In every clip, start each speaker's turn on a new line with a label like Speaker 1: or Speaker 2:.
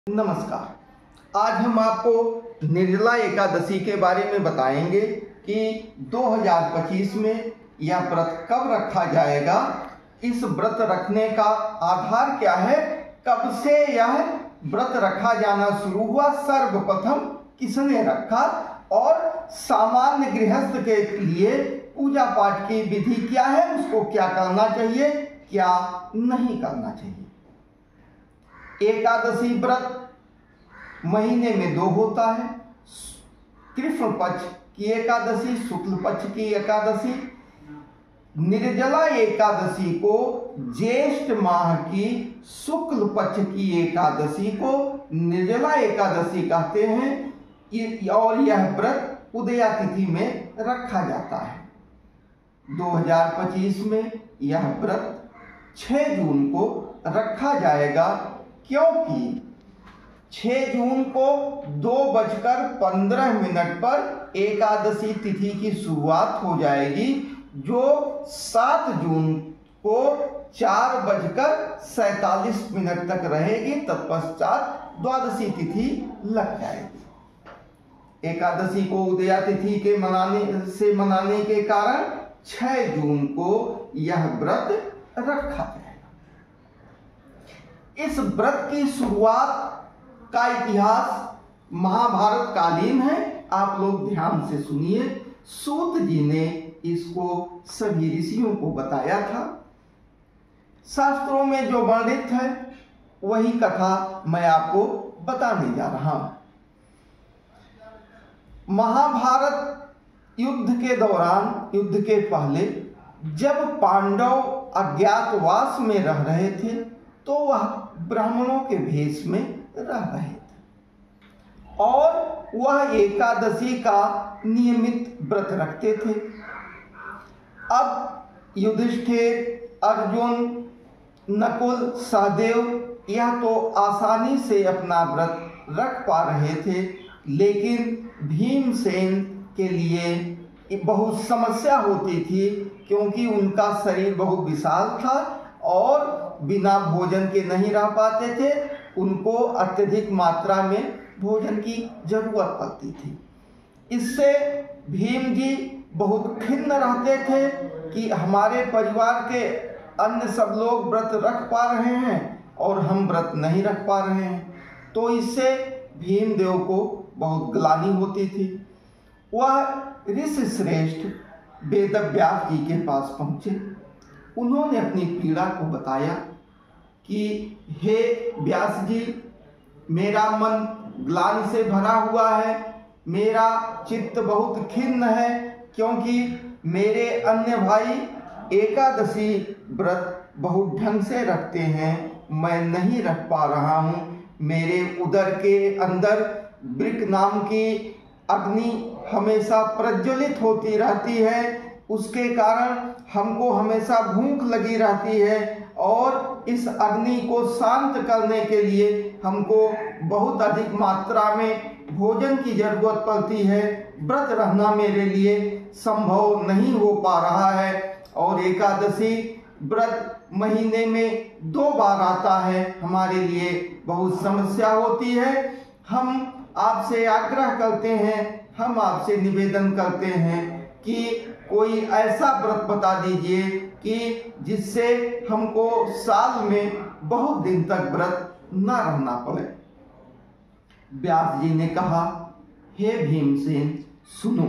Speaker 1: नमस्कार। आज हम आपको निर्जला एकादशी के बारे में बताएंगे कि 2025 में यह व्रत कब रखा जाएगा, इस व्रत रखने का आधार क्या है, कब से यह व्रत रखा जाना शुरू हुआ, सर्वप्रथम किसने रखा और सामान्य गृहस्थ के लिए पूजा पाठ की विधि क्या है, उसको क्या करना चाहिए, क्या नहीं करना चाहिए। एकादशी व्रत महीने में 2 होता है, कृष्ण पक्ष की एकादशी, शुक्ल पक्ष की एकादशी। निर्जला एकादशी को ज्येष्ठ माह की शुक्ल पक्ष की एकादशी को निर्जला एकादशी कहते हैं और यह व्रत उदया तिथि में रखा जाता है। 2025 में यह व्रत 6 जून को रखा जाएगा, क्योंकि 6 जून को 2:15 पर एकादशी तिथि की शुरुआत हो जाएगी, जो 7 जून को 4:47 तक रहेगी। तत्पश्चात द्वादशी तिथि लग जाएगी। एकादशी को उदया तिथि के मनाने के कारण 6 जून को यह व्रत रखा जाएगा। इस व्रत की शुरुआत का इतिहास महाभारत कालीन है। आप लोग ध्यान से सुनिए। सूत जी ने इसको सभी ऋषियों को बताया था। शास्त्रों में जो वर्णित है वही कथा मैं आपको बताने जा रहा हूं। महाभारत युद्ध के दौरान, युद्ध के पहले जब पांडव अज्ञातवास में रह रहे थे तो वह ब्राह्मणों के भेष में रह रहे थे और वह एकादशी का नियमित व्रत रखते थे। अब युधिष्ठिर, अर्जुन, नकुल, सहदेव यह तो आसानी से अपना व्रत रख पा रहे थे, लेकिन भीमसेन के लिए बहुत समस्या होती थी, क्योंकि उनका शरीर बहुत विशाल था और बिना भोजन के नहीं रह पाते थे। उनको अत्यधिक मात्रा में भोजन की जरूरत पड़ती थी। इससे भीम जी बहुत खिन्न रहते थे कि हमारे परिवार के अन्य सब लोग व्रत रख पा रहे हैं और हम व्रत नहीं रख पा रहे हैं। तो इससे भीमदेव को बहुत ग्लानि होती थी। वह ऋषि श्रेष्ठ वेदव्यास जी के पास पहुँचे। उन्होंने अपनी पीड़ा को बताया कि हे व्यास जी, मेरा मन ग्लानि से भरा हुआ है, मेरा चित्त बहुत खिन्न है, क्योंकि मेरे अन्य भाई एकादशी व्रत बहुत ढंग से रखते हैं, मैं नहीं रख पा रहा हूँ। मेरे उदर के अंदर वृक नाम की अग्नि हमेशा प्रज्वलित होती रहती है, उसके कारण हमको हमेशा भूख लगी रहती है और इस अग्नि को शांत करने के लिए हमको बहुत अधिक मात्रा में भोजन की जरूरत पड़ती है। व्रत रहना मेरे लिए संभव नहीं हो पा रहा है और एकादशी व्रत महीने में 2 बार आता है, हमारे लिए बहुत समस्या होती है। हम आपसे आग्रह करते हैं, हम आपसे निवेदन करते हैं कि कोई ऐसा व्रत बता दीजिए कि जिससे हमको साल में बहुत दिन तक व्रत न रहना पड़े। व्यास जी ने कहा, हे भीमसेन सुनो,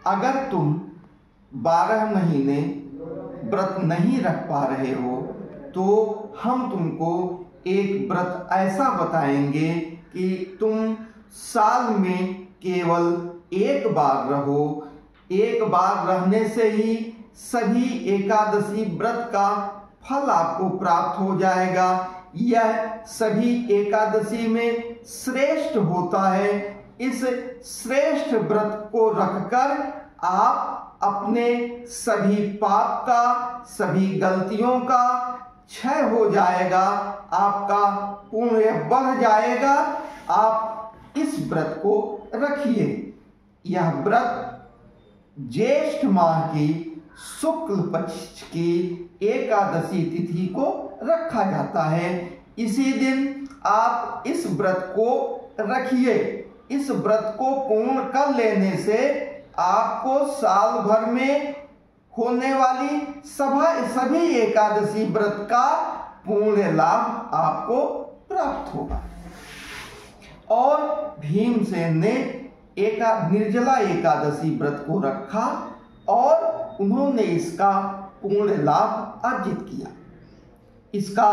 Speaker 1: अगर तुम 12 महीने व्रत नहीं रख पा रहे हो तो हम तुमको एक व्रत ऐसा बताएंगे कि तुम साल में केवल 1 बार रहो। 1 बार रहने से ही सभी एकादशी व्रत का फल आपको प्राप्त हो जाएगा। यह सभी एकादशी में श्रेष्ठ होता है। इस श्रेष्ठ व्रत को रखकर आप अपने सभी पाप का, सभी गलतियों का क्षय हो जाएगा, आपका पुण्य बढ़ जाएगा। आप इस व्रत को रखिए। यह व्रत ज्येष्ठ माह की शुक्ल पक्ष की एकादशी तिथि को रखा जाता है। इसी दिन आप इस व्रत को रखिए। इस व्रत को पूर्ण कर लेने से आपको साल भर में होने वाली सभी एकादशी व्रत का पूर्ण लाभ आपको प्राप्त होगा। और भीमसेन ने निर्जला एकादशी व्रत को रखा और उन्होंने इसका पूर्ण लाभ अर्जित किया। इसका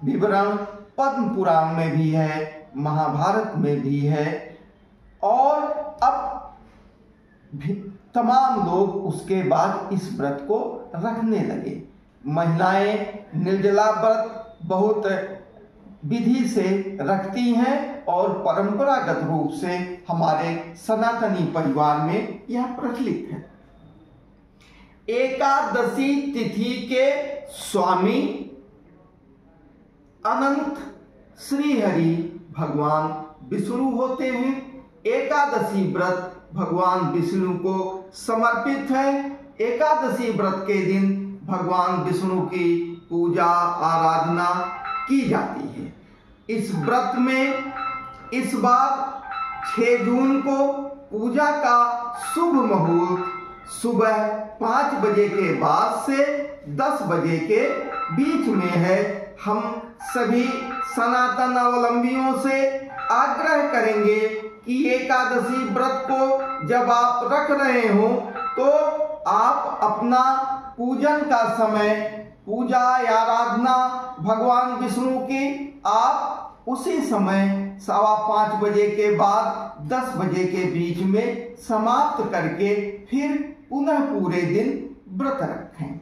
Speaker 1: विवरण पद्म पुराण में भी है, महाभारत में भी है, और अब तमाम लोग उसके बाद इस व्रत को रखने लगे। महिलाएं निर्जला व्रत बहुत विधि से रखती हैं और परंपरागत रूप से हमारे सनातनी परिवार में यह प्रचलित है। एकादशी तिथि के स्वामी अनंत श्री हरि भगवान विष्णु होते हैं। एकादशी व्रत भगवान विष्णु को समर्पित है। एकादशी व्रत के दिन भगवान विष्णु की पूजा आराधना की जाती है। इस व्रत में इस बार 6 जून को पूजा का शुभ मुहूर्त सुबह 5 बजे के बाद से 10 बजे के बीच में है। हम सभी सनातन अवलंबियों से आग्रह करेंगे कि एकादशी व्रत को जब आप रख रहे हो तो आप अपना पूजन का समय, पूजा या आराधना भगवान विष्णु की आप उसी समय 5:15 बजे के बाद 10 बजे के बीच में समाप्त करके फिर पुनः पूरे दिन व्रत रखें।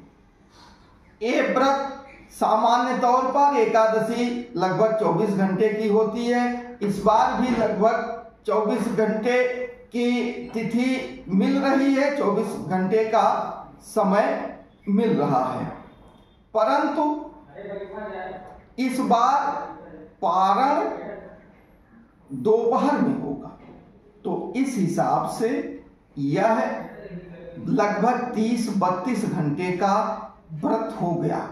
Speaker 1: ये व्रत सामान्य तौर पर एकादशी लगभग 24 घंटे की होती है। इस बार भी लगभग 24 घंटे की तिथि मिल रही है, 24 घंटे का समय मिल रहा है, परंतु इस बार पारण दोपहर में होगा, तो इस हिसाब से यह लगभग 30-32 घंटे का व्रत हो गया।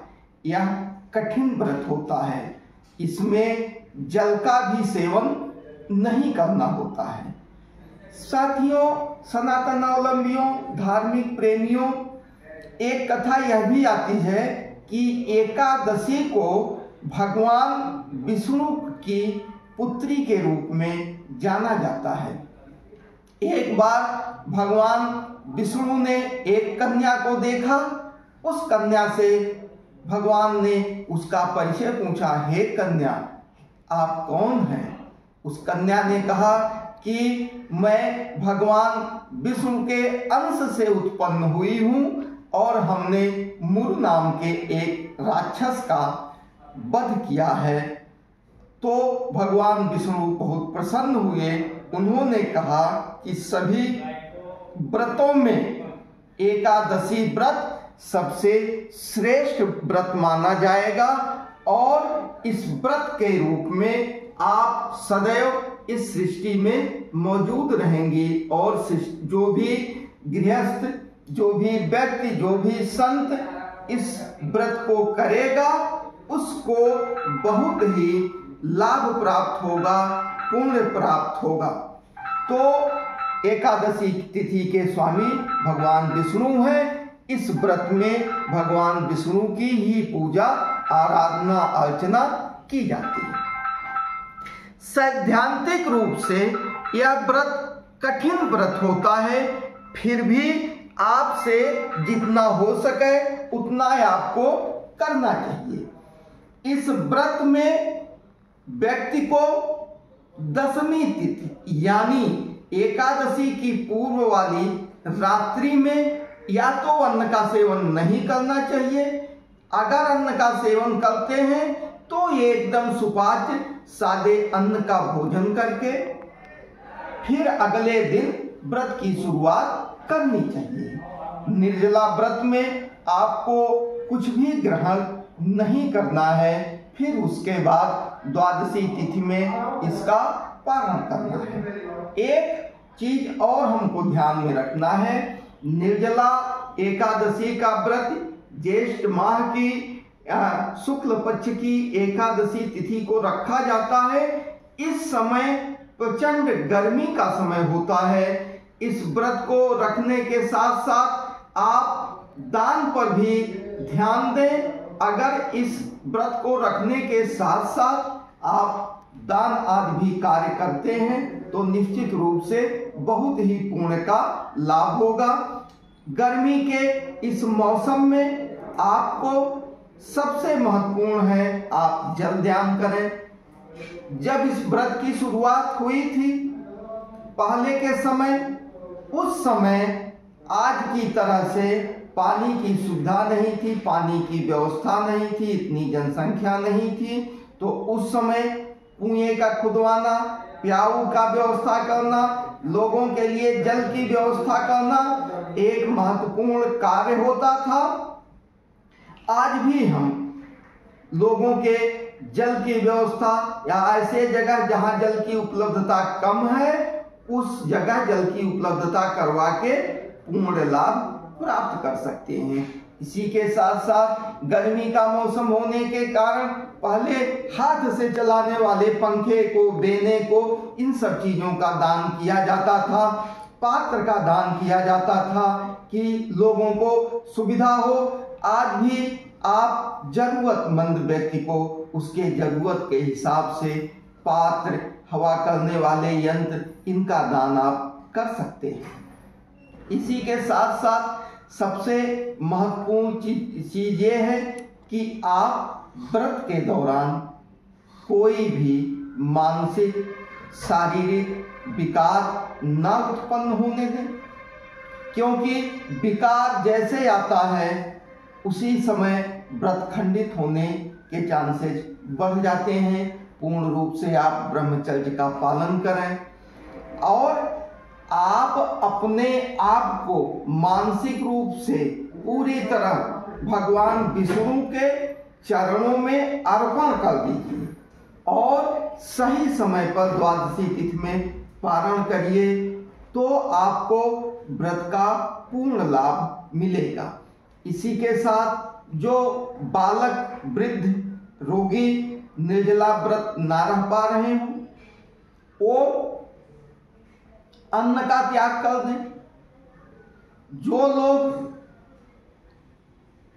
Speaker 1: यह कठिन व्रत होता है। इसमें जल का भी सेवन नहीं करना होता है। साथियों, सनातन अवलंबियों, धार्मिक प्रेमियों, एक कथा यह भी आती है कि एकादशी को भगवान विष्णु की पुत्री के रूप में जाना जाता है। एक बार भगवान विष्णु ने एक कन्या को देखा। उस कन्या से भगवान ने उसका परिचय पूछा, हे कन्या, आप कौन हैं? उस कन्या ने कहा कि मैं भगवान विष्णु के अंश से उत्पन्न हुई हूँ और हमने मुरु नाम के एक राक्षस का वध किया है। तो भगवान विष्णु बहुत प्रसन्न हुए। उन्होंने कहा कि सभी व्रतों में एकादशी व्रत सबसे श्रेष्ठ व्रत माना जाएगा और इस व्रत के रूप में आप सदैव इस सृष्टि में मौजूद रहेंगे और जो भी गृहस्थ, जो भी व्यक्ति, जो भी संत इस व्रत को करेगा उसको बहुत ही लाभ प्राप्त होगा, पुण्य प्राप्त होगा। तो एकादशी तिथि के स्वामी भगवान विष्णु हैं। इस व्रत में भगवान विष्णु की ही पूजा आराधना अर्चना की जाती है। सैद्धांतिक रूप से यह व्रत कठिन व्रत होता है, फिर भी आपसे जितना हो सके उतना आपको करना चाहिए। इस व्रत में व्यक्ति को दशमी तिथि यानी एकादशी की पूर्व वाली रात्रि में या तो अन्न का सेवन नहीं करना चाहिए। अगर अन्न का सेवन करते हैं तो एकदम सुपाच्य सादे अन्न का भोजन करके फिर अगले दिन व्रत की शुरुआत करनी चाहिए। निर्जला व्रत में आपको कुछ भी ग्रहण नहीं करना है। फिर उसके बाद द्वादशी तिथि में इसका पारण करना है। एक चीज और हमको ध्यान में रखना है, निर्जला एकादशी का व्रत ज्येष्ठ माह की शुक्ल पक्ष की एकादशी तिथि को रखा जाता है। इस समय प्रचंड गर्मी का समय होता है। इस व्रत को रखने के साथ साथ आप दान पर भी ध्यान दें। अगर इस व्रत को रखने के साथ साथ आप दान आदि भी कार्य करते हैं तो निश्चित रूप से बहुत ही पुण्य का लाभ होगा। गर्मी के इस मौसम में आपको सबसे महत्वपूर्ण है आप जल ध्यान करें। जब इस व्रत की शुरुआत हुई थी पहले के समय, उस समय आज की तरह से पानी की सुविधा नहीं थी, पानी की व्यवस्था नहीं थी, इतनी जनसंख्या नहीं थी। तो उस समय कुएं का खुदवाना, प्याऊ का व्यवस्था करना, लोगों के लिए जल की व्यवस्था करना एक महत्वपूर्ण कार्य होता था। आज भी हम लोगों के जल की व्यवस्था या ऐसे जगह जहां जल की उपलब्धता कम है उस जगह जल की उपलब्धता करवा के पूर्ण लाभ प्राप्त कर सकते हैं। इसी के साथ साथ गर्मी का मौसम होने के कारण पहले हाथ से चलाने वाले पंखे को, बेने को, इन सब चीजों का दान किया जाता था। पात्र का दान किया जाता था कि लोगों को सुविधा हो। आज भी आप जरूरतमंद व्यक्ति को उसके जरूरत के हिसाब से पात्र, हवा करने वाले यंत्र, इनका दान आप कर सकते हैं। इसी के साथ साथ सबसे महत्वपूर्ण चीज ये है कि आप व्रत के दौरान कोई भी मानसिक, शारीरिक विकार ना उत्पन्न होने दें, क्योंकि विकार जैसे आता है उसी समय व्रत खंडित होने के चांसेस बढ़ जाते हैं। पूर्ण रूप से आप ब्रह्मचर्य का पालन करें और आप अपने आप को मानसिक रूप से पूरी तरह भगवान विष्णु के चरणों में अर्पण कर दीजिए और सही समय पर द्वादशी तिथि में पारण करिए तो आपको व्रत का पूर्ण लाभ मिलेगा। इसी के साथ जो बालक, वृद्ध, रोगी निर्जला व्रत ना रह पा रहे हों वो अन्न का त्याग कर दें। जो लोग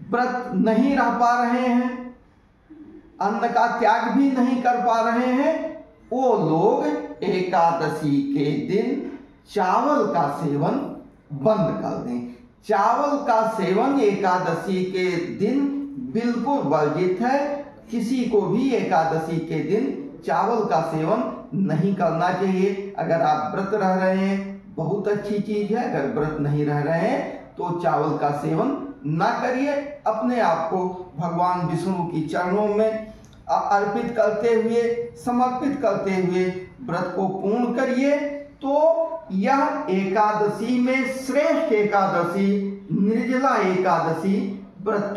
Speaker 1: व्रत नहीं रह पा रहे हैं, अन्न का त्याग भी नहीं कर पा रहे हैं, वो लोग एकादशी के दिन चावल का सेवन बंद कर दें। चावल का सेवन एकादशी के दिन बिल्कुल वर्जित है। किसी को भी एकादशी के दिन चावल का सेवन नहीं करना चाहिए। अगर आप व्रत रह रहे हैं बहुत अच्छी चीज है, अगर व्रत नहीं रह रहे हैं तो चावल का सेवन ना करिए। अपने आप को भगवान विष्णु की चरणों में अर्पित करते हुए, समर्पित करते हुए व्रत को पूर्ण करिए। तो यह एकादशी में श्रेष्ठ एकादशी, निर्जला एकादशी व्रत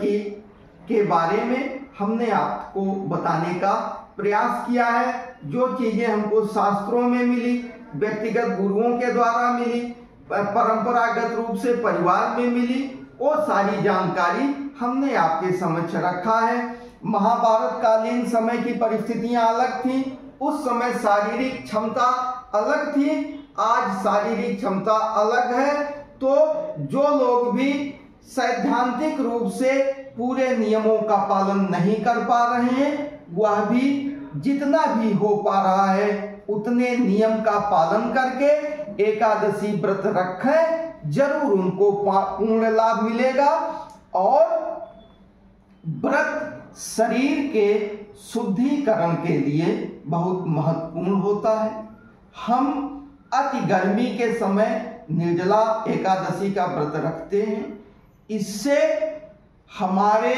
Speaker 1: के बारे में हमने आपको बताने का प्रयास किया है। जो चीजें हमको शास्त्रों में मिली, व्यक्तिगत गुरुओं के द्वारा मिली, परंपरागत रूप से परिवार में मिली, वो सारी जानकारी हमने आपके समक्ष रखा है। महाभारत कालीन समय की परिस्थितियां अलग थी, उस समय शारीरिक क्षमता अलग थी, आज शारीरिक क्षमता अलग है। तो जो लोग भी सैद्धांतिक रूप से पूरे नियमों का पालन नहीं कर पा रहे हैं, वह भी जितना भी हो पा रहा है उतने नियम का पालन करके एकादशी व्रत रखें, जरूर उनको पूर्ण लाभ मिलेगा। और व्रत शरीर के शुद्धिकरण के लिए बहुत महत्वपूर्ण होता है। हम अति गर्मी के समय निर्जला एकादशी का व्रत रखते हैं, इससे हमारे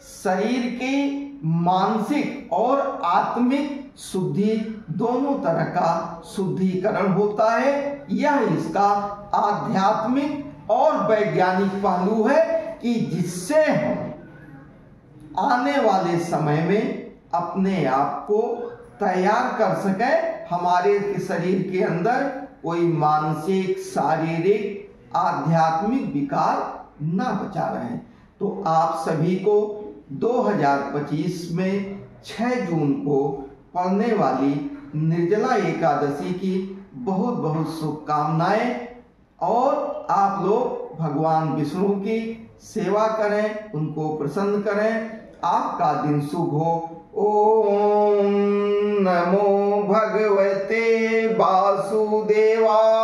Speaker 1: शरीर की मानसिक और आत्मिक शुद्धि दोनों तरह का शुद्धिकरण होता है। यह इसका आध्यात्मिक और वैज्ञानिक पहलू है कि जिससे हम आने वाले समय में अपने आप को तैयार कर सकें, हमारे शरीर के अंदर कोई मानसिक, शारीरिक, आध्यात्मिक विकार ना बचा रहे। तो आप सभी को 2025 में 6 जून को पड़ने वाली निर्जला एकादशी की बहुत बहुत शुभकामनाएं। और आप लोग भगवान विष्णु की सेवा करें, उनको प्रसन्न करें। आपका दिन शुभ हो। ओम नमो भगवते वासुदेवाय।